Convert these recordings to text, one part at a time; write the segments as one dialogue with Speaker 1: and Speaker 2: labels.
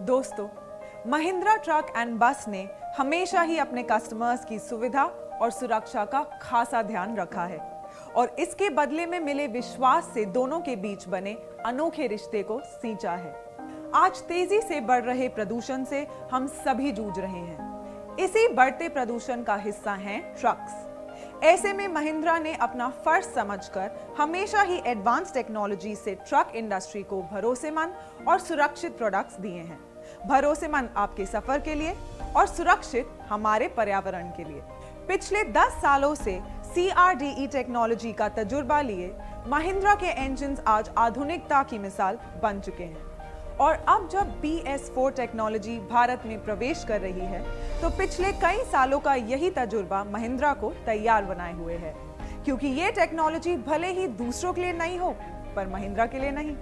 Speaker 1: दोस्तों, Mahindra truck and बस ने हमेशा ही अपने कस्टमर्स की सुविधा और सुरक्षा का खासा ध्यान रखा है और इसके बदले में मिले विश्वास से दोनों के बीच बने अनोखे रिश्ते को सींचा है। आज तेजी से बढ़ रहे प्रदूषण से हम सभी जूझ रहे हैं। इसी बढ़ते प्रदूषण का हिस्सा हैं ट्रक्स। ऐसे में महिंद्रा ने अपना फर्ज समझकर हमेशा ही एडवांस टेक्नोलॉजी से ट्रक इंडस्ट्री को भरोसेमंद और सुरक्षित प्रोडक्ट्स दिए हैं। भरोसेमंद आपके सफर के लिए और सुरक्षित हमारे पर्यावरण के लिए। पिछले 10 सालों से CRDE टेक्नोलॉजी का तजुर्बा लिए महिंद्रा के इंजन्स आज आधुनिकता की मिसाल बन चुके हैं और अब जब BS4 टेक्नोलॉजी भारत में प्रवेश कर रही है तो पिछले कई सालों का यही तजुर्बा महिंद्रा को तैयार बनाए हुए है, क्योंकि ये टेक्नोलॉजी भले ही दूसरों के लिए नई हो पर महिंद्रा के लिए नहीं।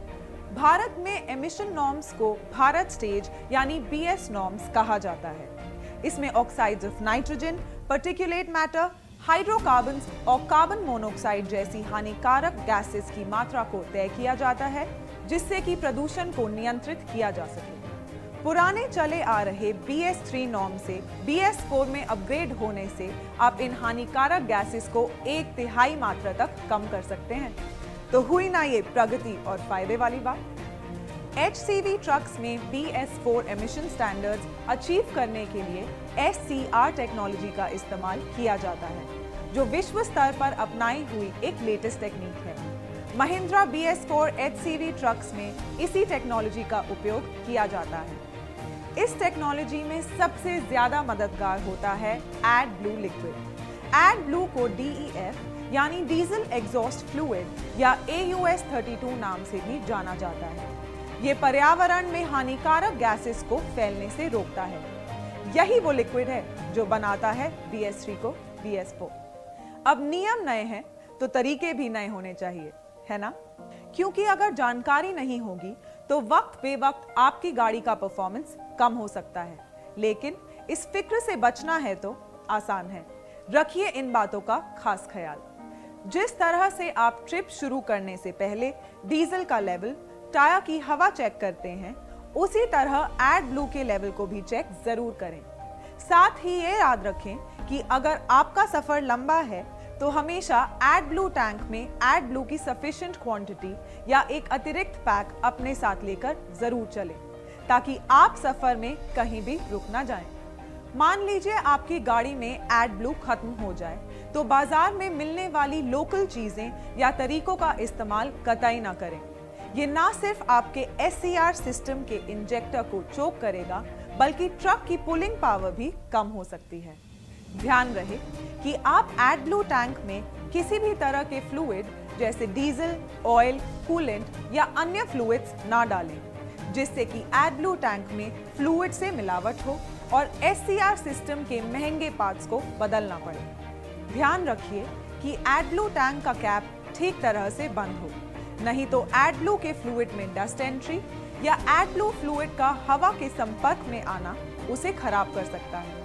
Speaker 1: भारत में एमिशन नॉर्म्स को भारत स्टेज यानी BS नॉर्म्स कहा जाता है। इसमें oxides of nitrogen, particulate matter, hydrocarbons और कार्बन मोनोऑक्साइड जैसी हानिकारक गैसेस की मात्रा को तय किया जाता है, जिससे कि प्रदूषण को नियंत्रित किया जा सके। पुराने चले आ रहे BS3 नॉर्म से BS4 में अपग्रेड होने से आप इन हानिकारक गैसेस को 1/3 मात्रा तक कम कर सकते हैं। तो हुई ना ये प्रगति और फायदे वाली बात। HCV ट्रक्स में BS4 एमिशन स्टैंडर्ड्स अचीव करने के लिए SCR टेक्नोलॉजी का इस्तेमाल किया जाता है, जो विश्व स्तर पर अपनाई हुई एक लेटेस्ट टेक्निक है। महिंद्रा BS4 HCV ट्रक्स में इसी टेक्नोलॉजी का उपयोग किया जाता है। इस टेक्नोलॉजी में सबसे ज्यादा मददगार होता है AdBlue लिक्विड। AdBlue को DEF यानी डीजल एग्जॉस्ट फ्लूइड या AUS32 नाम से भी जाना जाता है। ये पर्यावरण में हानिकारक गैसेस को फैलने से रोकता है। यही वो लिक्विड है जो बनाता है BS3 को BS4। अब नियम नए हैं तो तरीके भी नए होने चाहिए, है ना? क्योंकि अगर जानकारी नहीं होगी तो वक्त बेवक्त आपकी गाड़ी का परफॉर्मेंस कम हो सकता है, लेकिन इस फिक्र से बचना है तो आसान है। रखिए इन बातों का खास ख्याल। जिस तरह से आप ट्रिप शुरू करने से पहले डीजल का लेवल, टायर की हवा चेक करते हैं, उसी तरह AdBlue के लेवल को भी चेक जरूर करें। साथ ही ये याद रखें कि अगर आपका सफर लंबा है तो हमेशा AdBlue टैंक में AdBlue की सफिशिएंट क्वांटिटी या एक अतिरिक्त पैक अपने साथ लेकर जरूर चलें, ताकि आप सफर में कहीं भी रुक ना जाएं। मान लीजिए आपकी गाड़ी में AdBlue खत्म हो जाए तो बाजार में मिलने वाली लोकल चीजें या तरीकों का इस्तेमाल कतई ना करें। ये ना सिर्फ आपके SCR सिस्टम के इंजेक्टर को चोक करेगा, बल्कि ट्रक की पुलिंग पावर भी कम हो सकती है। ध्यान रहे कि आप AdBlue टैंक में किसी भी तरह के फ्लूइड जैसे डीजल, ऑयल, कूलेंट या अन्य फ्लूइड्स ना डालें, जिससे कि AdBlue टैंक में फ्लूइड से मिलावट हो और SCR सिस्टम के महंगे पार्ट्स को बदलना पड़े। ध्यान रखिए कि AdBlue टैंक का कैप ठीक तरह से बंद हो, नहीं तो AdBlue के फ्लूइड में डस्ट एंट्री या AdBlue फ्लूइड का हवा के संपर्क में आना उसे खराब कर सकता है।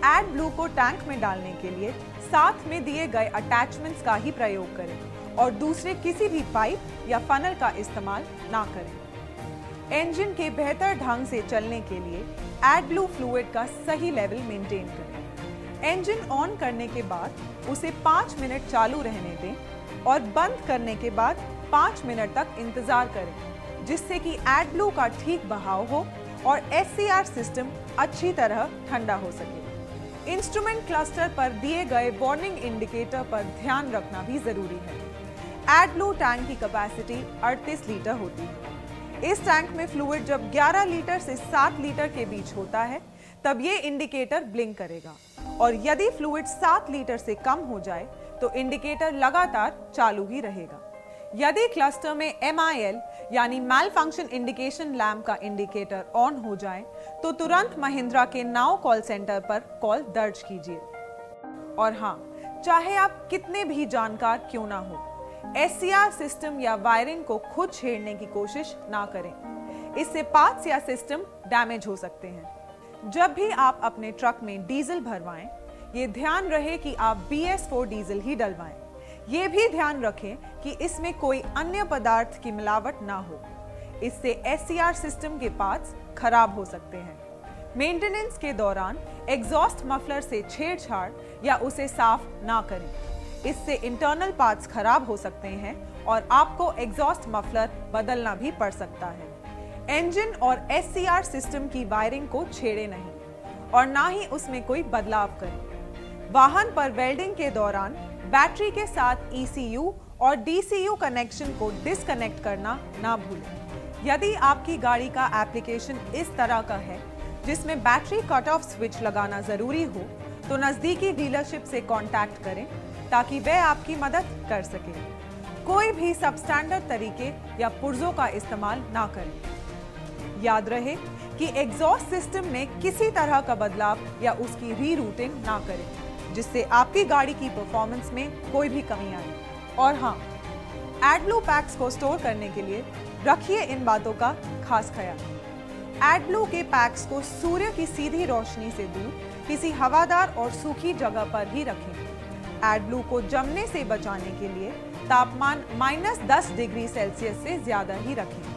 Speaker 1: AdBlue को टैंक में डालने के लिए साथ में दिए गए अटैचमेंट्स का ही प्रयोग करें और दूसरे किसी भी पाइप या फनल का इस्तेमाल ना करें। इंजन के बेहतर ढंग से चलने के लिए AdBlue फ्लूइड का सही लेवल मेंटेन करें। इंजन ऑन करने के बाद उसे 5 मिनट चालू रहने दें और बंद करने के बाद 5 मिनट तक इंतजार करें, जिससे कि AdBlue का ठीक बहाव हो और SCR सिस्टम अच्छी तरह ठंडा हो सके। इंस्ट्रूमेंट क्लस्टर पर दिए गए वार्निंग इंडिकेटर पर ध्यान रखना भी जरूरी है। AdBlue टैंक की कैपेसिटी 38 लीटर होती है। इस टैंक में फ्लूइड जब 11 लीटर से 7 लीटर के बीच होता है तब ये इंडिकेटर ब्लिंक करेगा, और यदि फ्लूइड 7 लीटर से कम हो जाए तो इंडिकेटर लगातार चालू ही रहेगा। यदि क्लस्टर में MIL यानी मैल फंक्शन इंडिकेशन लैम्प का इंडिकेटर ऑन हो जाए तो तुरंत महिंद्रा के नाउ कॉल सेंटर पर कॉल दर्ज कीजिए। और हाँ, चाहे आप कितने भी जानकार क्यों ना हो, SCR सिस्टम या वायरिंग को खुद छेड़ने की कोशिश ना करें। इससे पार्ट्स या सिस्टम डैमेज हो सकते हैं। जब भी आप अपने ट्रक में डीजल भरवाएं, ये ध्यान रहे कि आप BS4 डीजल ही डलवाएं। ये भी ध्यान रखें कि इसमें कोई अन्य पदार्थ की मिलावट ना हो। इससे SCR सिस्टम के पार्ट्स खराब हो सकते हैं। मेंटेनेंस के दौरान एग्जॉस्ट मफलर से छेड़छाड़ या उसे साफ ना करें, इससे इंटरनल पार्ट्स खराब हो सकते हैं और आपको एग्जॉस्ट मफलर बदलना भी पड़ सकता है। इंजन और SCR सिस्टम की वायरिंग को छेड़े नहीं और ना ही उसमें कोई बदलाव करें। वाहन पर वेल्डिंग के दौरान बैटरी के साथ ECU और DCU कनेक्शन को डिस्कनेक्ट करना ना भूलें। यदि आपकी गाड़ी का एप्लीकेशन इस तरह का है जिसमें बैटरी कट ऑफ स्विच लगाना जरूरी हो, तो नजदीकी डीलरशिप से कांटेक्ट करें ताकि वे आपकी मदद कर सके। कोई भी सबस्टैंडर्ड तरीके या पुर्जों का इस्तेमाल ना करें। याद रहे कि एग्जॉस्ट सिस्टम में किसी तरह का बदलाव या उसकी रीरूटिंग ना करें जिससे आपकी गाड़ी की परफॉर्मेंस में कोई भी कमी आए। और हाँ, एडब्लू पैक्स को स्टोर करने के लिए रखिए इन बातों का खास ख्याल। एडब्लू के पैक्स को सूर्य की सीधी रोशनी से दूर किसी हवादार और सूखी जगह पर ही रखें। एडब्लू को जमने से बचाने के लिए तापमान -10 डिग्री सेल्सियस से ज्यादा ही रखें।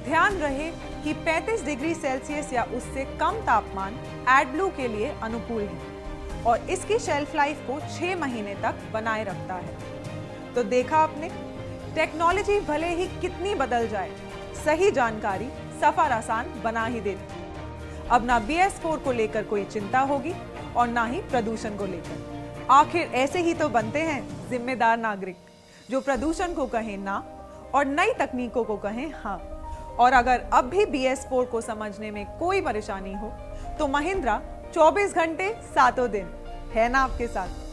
Speaker 1: ध्यान रहे कि 35 डिग्री सेल्सियस या उससे कम तापमान एडब्लू के लिए अनुकूल है और इसकी शेल्फ लाइफ को 6 महीने तक बनाए रखता है। तो देखा आपने, टेक्नोलॉजी भले ही कितनी बदल जाए, सही जानकारी सफर आसान बना ही देती। अब ना BS4 को लेकर कोई चिंता होगी और ना ही प्रदूषण को लेकर। आखिर ऐसे ही तो बनते हैं जिम्मेदार नागरिक जो प्रदूषण को कहें ना और नई तकनीकों को कहें हाँ। और अगर अब भी BS4 को समझने में कोई परेशानी हो तो महिंद्रा 24 घंटे 7 दिन है ना आपके साथ।